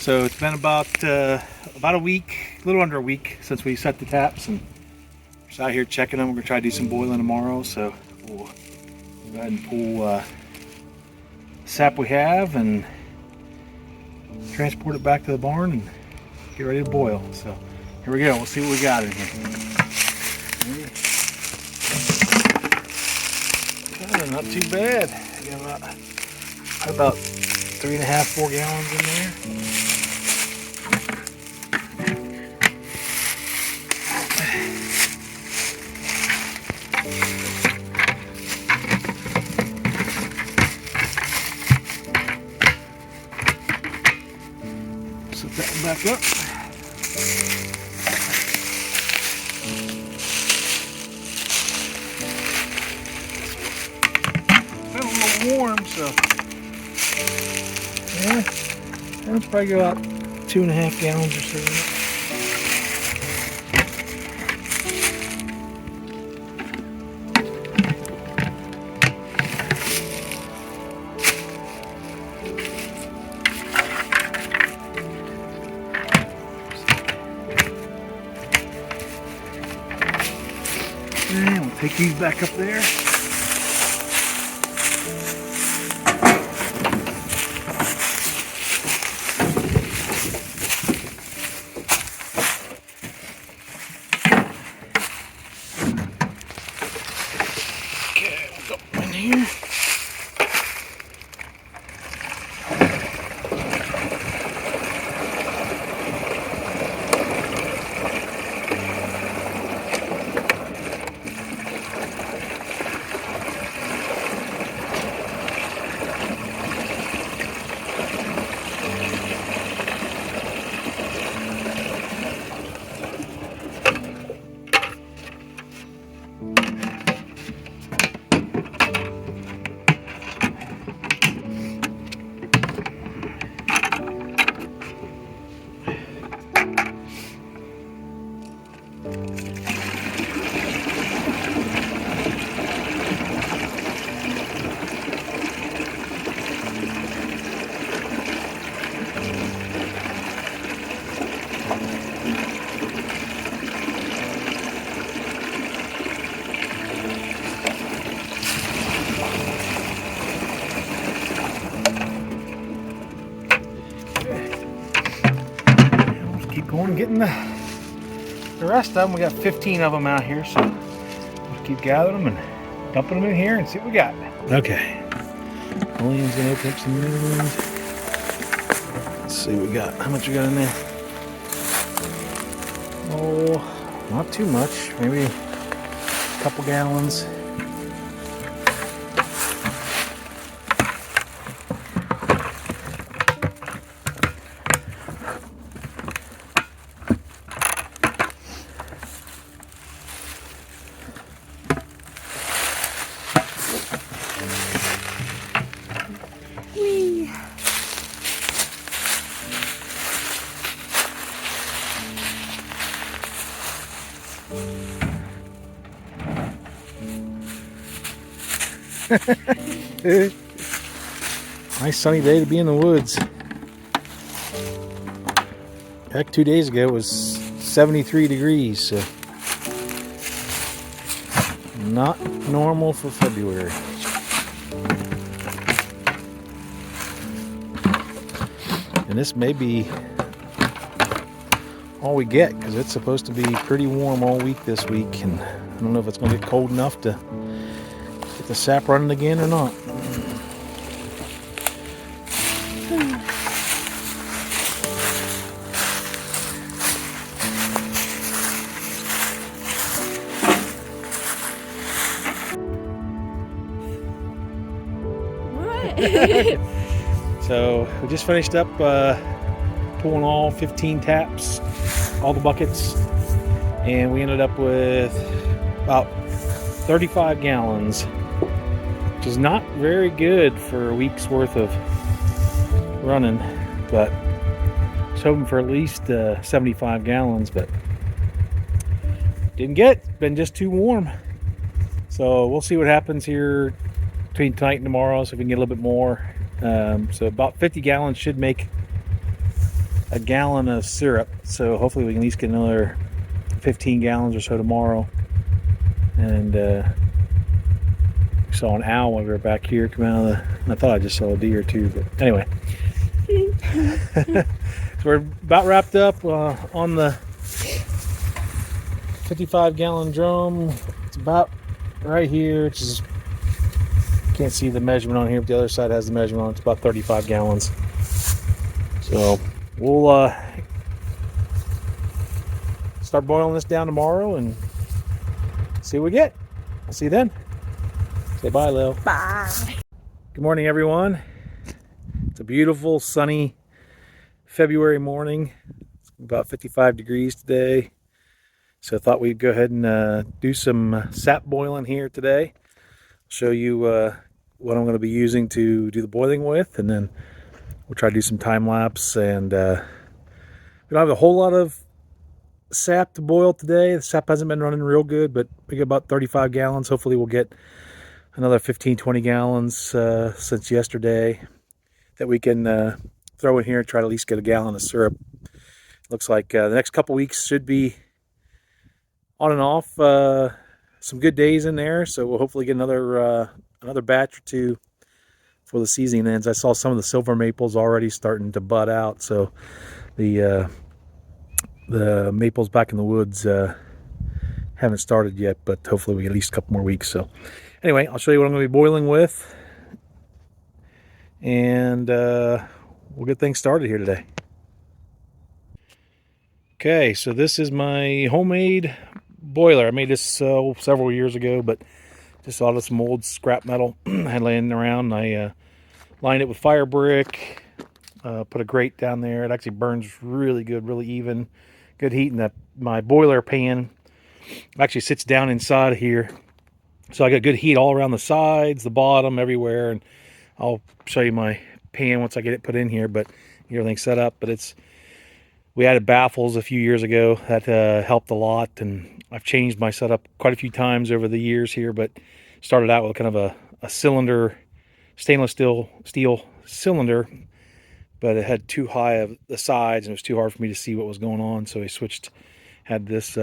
So it's been about a week, a little under a week since we set the taps, and just out here checking them. We're gonna try to do some boiling tomorrow, so we'll go ahead and pull the sap we have and transport it back to the barn and get ready to boil. So here we go. We'll see what we got in here. Not too bad. I got about 3.5, 4 gallons in there. Set that one back up. Been a little warm, so yeah, that's probably about 2.5 gallons or so in it. And we'll take these back up there. Okay, we'll go in here. Going getting the rest of them. We got 15 of them out here, so we'll keep gathering them and dumping them in here and see what we got. Okay, Lillian's gonna open up some new ones. Let's see what we got. How much we got in there? Oh, not too much. Maybe a couple gallons. Nice sunny day to be in the woods. Heck, 2 days ago it was 73 degrees, so not normal for February. And this may be all we get, because it's supposed to be pretty warm all week this week, and I don't know if it's going to get cold enough to get the sap running again or not. So we just finished up pulling all 15 taps, all the buckets, and we ended up with about 35 gallons, which is not very good for a week's worth of running, but I was hoping for at least 75 gallons, but didn't get it. It's been just too warm. So we'll see what happens here between tonight and tomorrow, so if we can get a little bit more. So about 50 gallons should make a gallon of syrup. So hopefully we can at least get another 15 gallons or so tomorrow. And we saw an owl when we were back here come out of the, I thought I just saw a deer too, but anyway. So we're about wrapped up on the 55-gallon drum. It's about right here, which is, can't see the measurement on here, but the other side has the measurement on it. It's about 35 gallons. So we'll start boiling this down tomorrow and see what we get. I'll see you then. Say bye, Lil. Bye. Good morning, everyone. It's a beautiful, sunny February morning. It's about 55 degrees today. So I thought we'd go ahead and do some sap boiling here today. Show you what I'm going to be using to do the boiling with, and then we'll try to do some time lapse. And we don't have a whole lot of sap to boil today. The sap hasn't been running real good, but we get about 35 gallons. Hopefully we'll get another 15-20 gallons since yesterday that we can throw in here and try to at least get a gallon of syrup. Looks like the next couple weeks should be on and off, some good days in there, so we'll hopefully get another batch or two before the season ends. I saw some of the silver maples already starting to bud out, so the maples back in the woods haven't started yet, but hopefully we get at least a couple more weeks. So anyway, I'll show you what I'm going to be boiling with, and we'll get things started here today. Okay, so this is my homemade boiler. I made this several years ago, but just out of some old scrap metal I had laying around. I lined it with fire brick, put a grate down there. It actually burns really good, really even, good heat in that. My boiler pan actually sits down inside here, so I got good heat all around the sides, the bottom, everywhere. And I'll show you my pan once I get it put in here, but everything's set up. But we added baffles a few years ago. That helped a lot, and I've changed my setup quite a few times over the years here, but started out with kind of a cylinder, stainless steel cylinder, but it had too high of the sides and it was too hard for me to see what was going on, so I switched, had this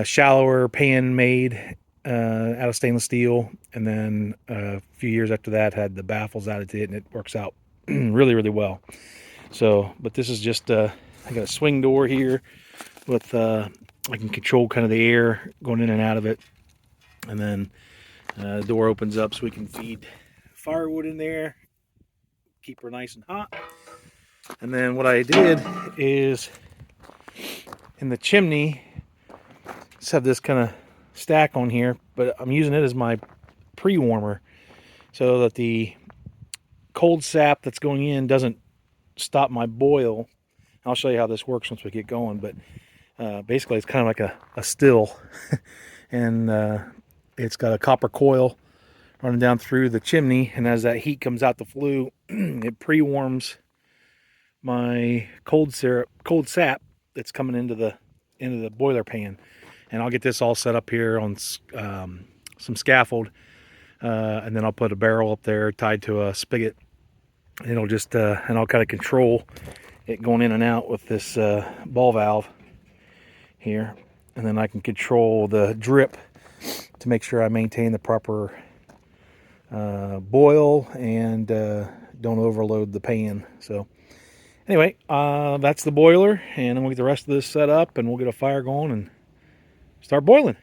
shallower pan made out of stainless steel, and then a few years after that had the baffles added to it, and it works out really, really well. So, but this is just, I got a swing door here with, I can control kind of the air going in and out of it. And then the door opens up so we can feed firewood in there, keep her nice and hot. And then what I did is in the chimney, just have this kind of stack on here, but I'm using it as my pre-warmer so that the cold sap that's going in doesn't stop my boil. I'll show you how this works once we get going, but basically it's kind of like a still and it's got a copper coil running down through the chimney, and as that heat comes out the flue, it pre-warms my cold sap that's coming into the boiler pan. And I'll get this all set up here on some scaffold, and then I'll put a barrel up there tied to a spigot. It'll just and I'll kind of control it going in and out with this ball valve here, and then I can control the drip to make sure I maintain the proper boil and don't overload the pan. So anyway, that's the boiler, and then we'll get the rest of this set up and we'll get a fire going and start boiling.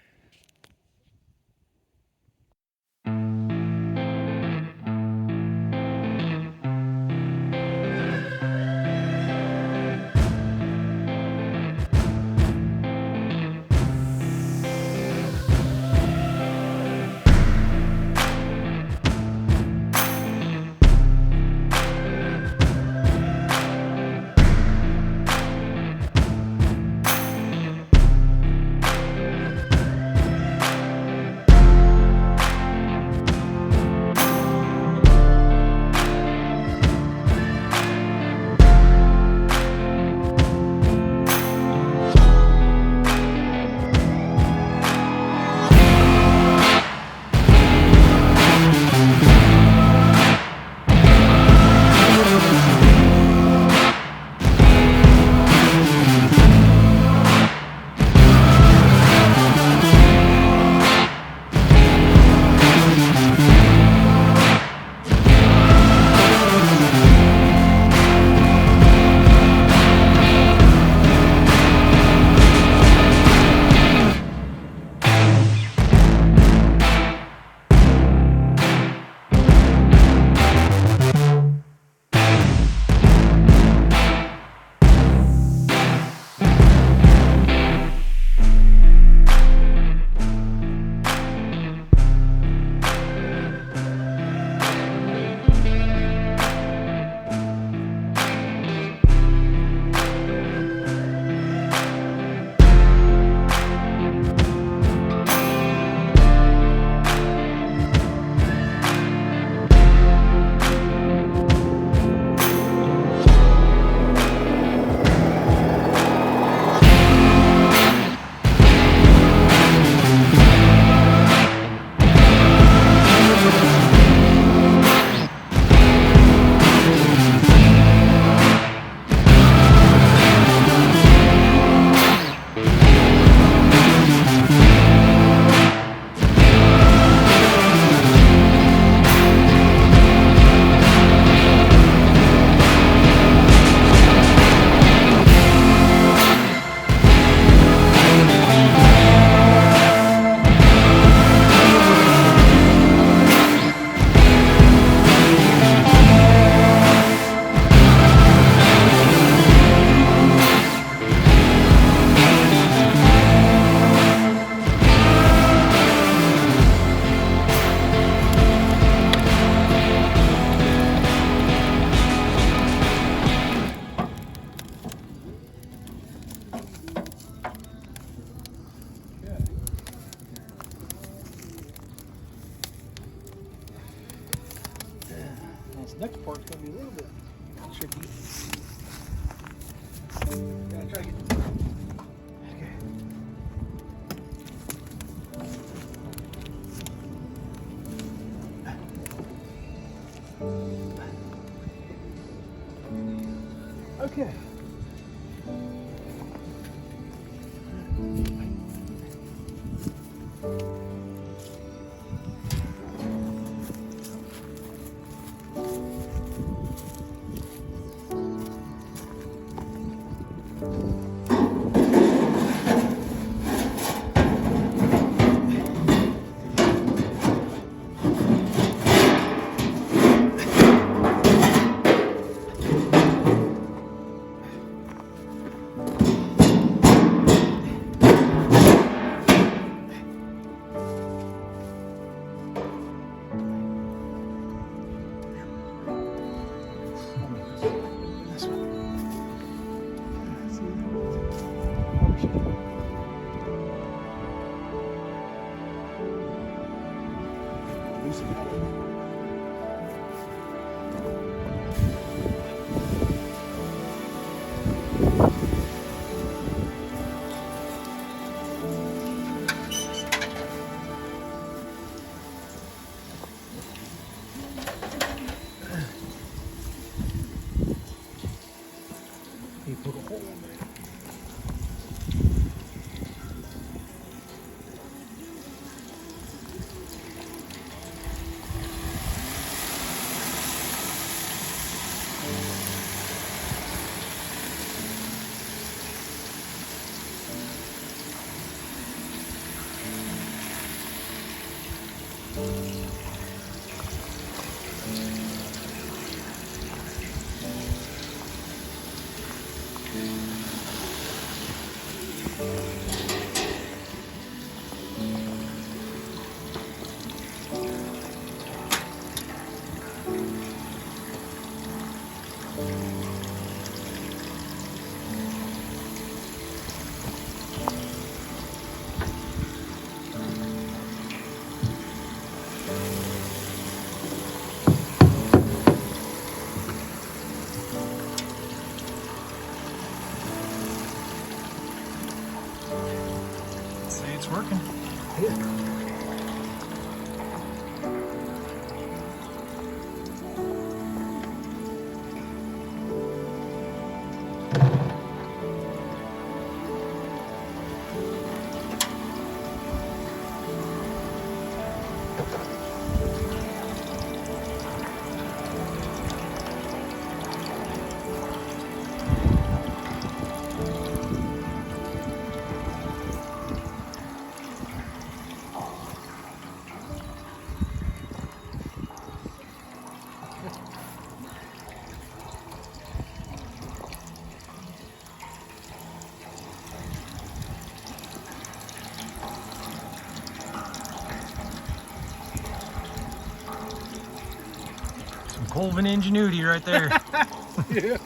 part's gonna be a little bit tricky. Gotta try to get. Okay. Okay. Poke a hole in there. See, it's working. Yeah. Some Colvin ingenuity right there. Yeah.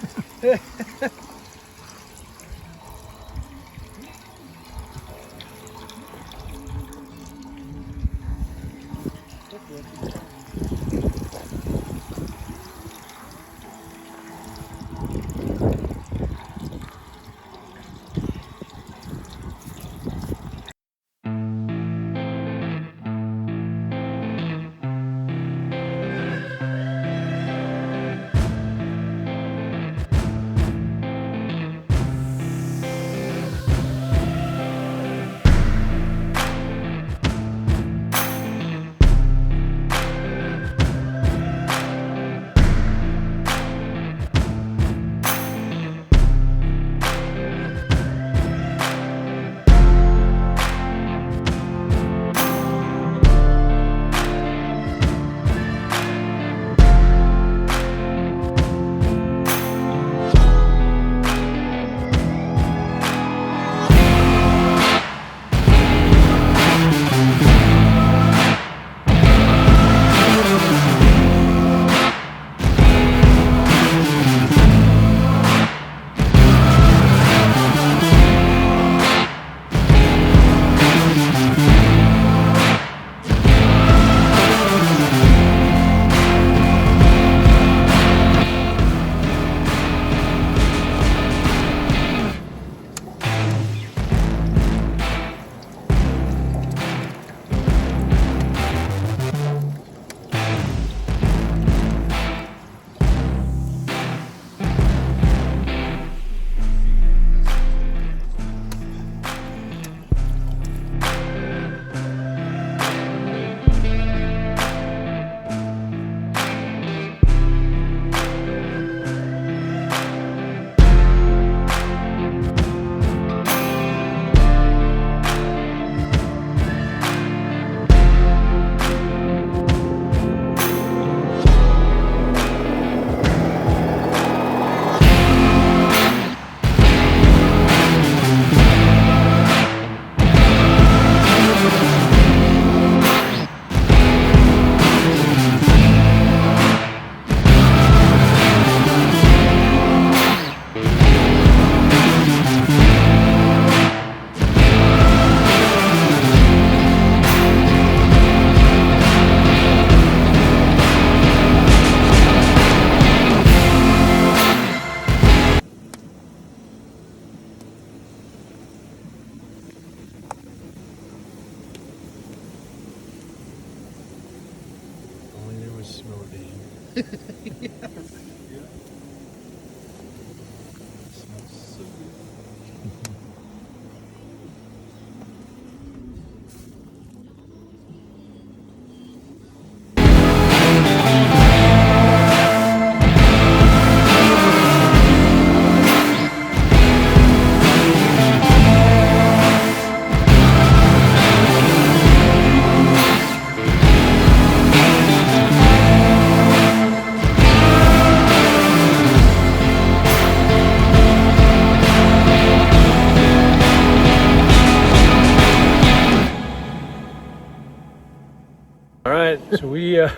right, so we had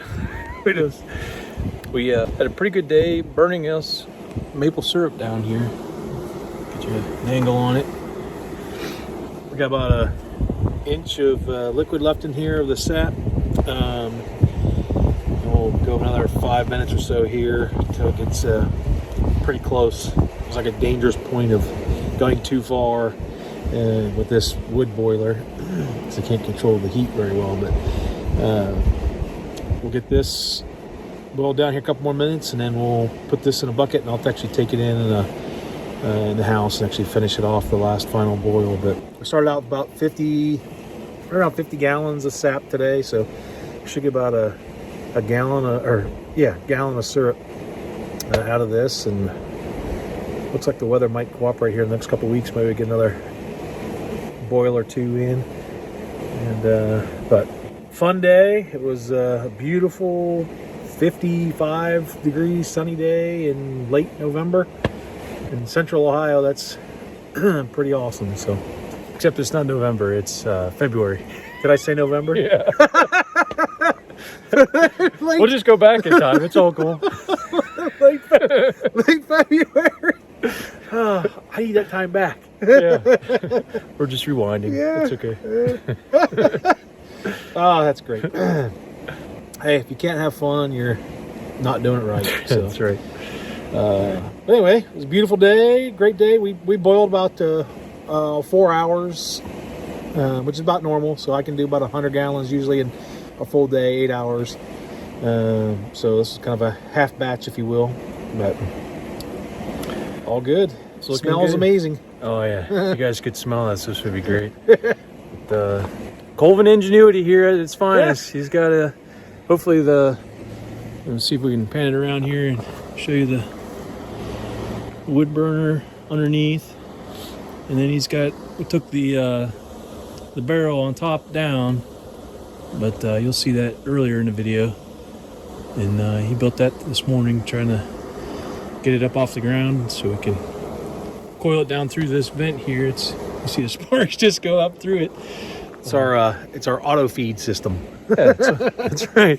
a pretty good day burning us maple syrup down here. Get you an angle on it. We got about an inch of liquid left in here of the sap. We'll go another 5 minutes or so here until it gets pretty close. It's like a dangerous point of going too far with this wood boiler, because I can't control the heat very well. But we'll get this boiled down here a couple more minutes, and then we'll put this in a bucket, and I'll actually take it in the house and actually finish it off the last final boil. But we started out about around 50 gallons of sap today, so we should get about a gallon of syrup out of this. And looks like the weather might cooperate here in the next couple of weeks. Maybe we get another boil or two in. And but fun day. It was a beautiful 55 degrees sunny day in late November in central Ohio. That's pretty awesome. So, except it's not November, it's February. Did I say November? Yeah. We'll just go back in time. It's all cool. late February. I need that time back. Yeah. We're just rewinding. Yeah. It's okay. Oh, that's great. Hey, if you can't have fun, you're not doing it right. So. That's right. But anyway, it was a beautiful day, great day. We boiled about 4 hours, which is about normal. So I can do about 100 gallons usually in a full day, 8 hours. So this is kind of a half batch, if you will, but all good. Smells amazing. Oh yeah, if you guys could smell that, so this would be great. The Colvin ingenuity here at its finest. He's got a, hopefully let's see if we can pan it around here and show you the wood burner underneath. And then we took the barrel on top down, but you'll see that earlier in the video. And he built that this morning, trying to get it up off the ground so we can coil it down through this vent here. You see the sparks just go up through it. It's our auto feed system. Yeah, that's right.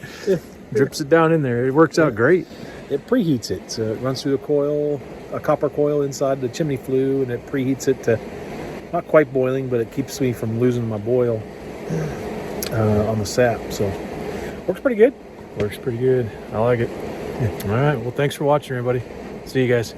Drips it down in there. It works out great. It preheats it, so it runs through the coil, a copper coil inside the chimney flue, and it preheats it to not quite boiling, but it keeps me from losing my boil on the sap. So works pretty good. Works pretty good. I like it. All right. Well, thanks for watching, everybody. See you guys.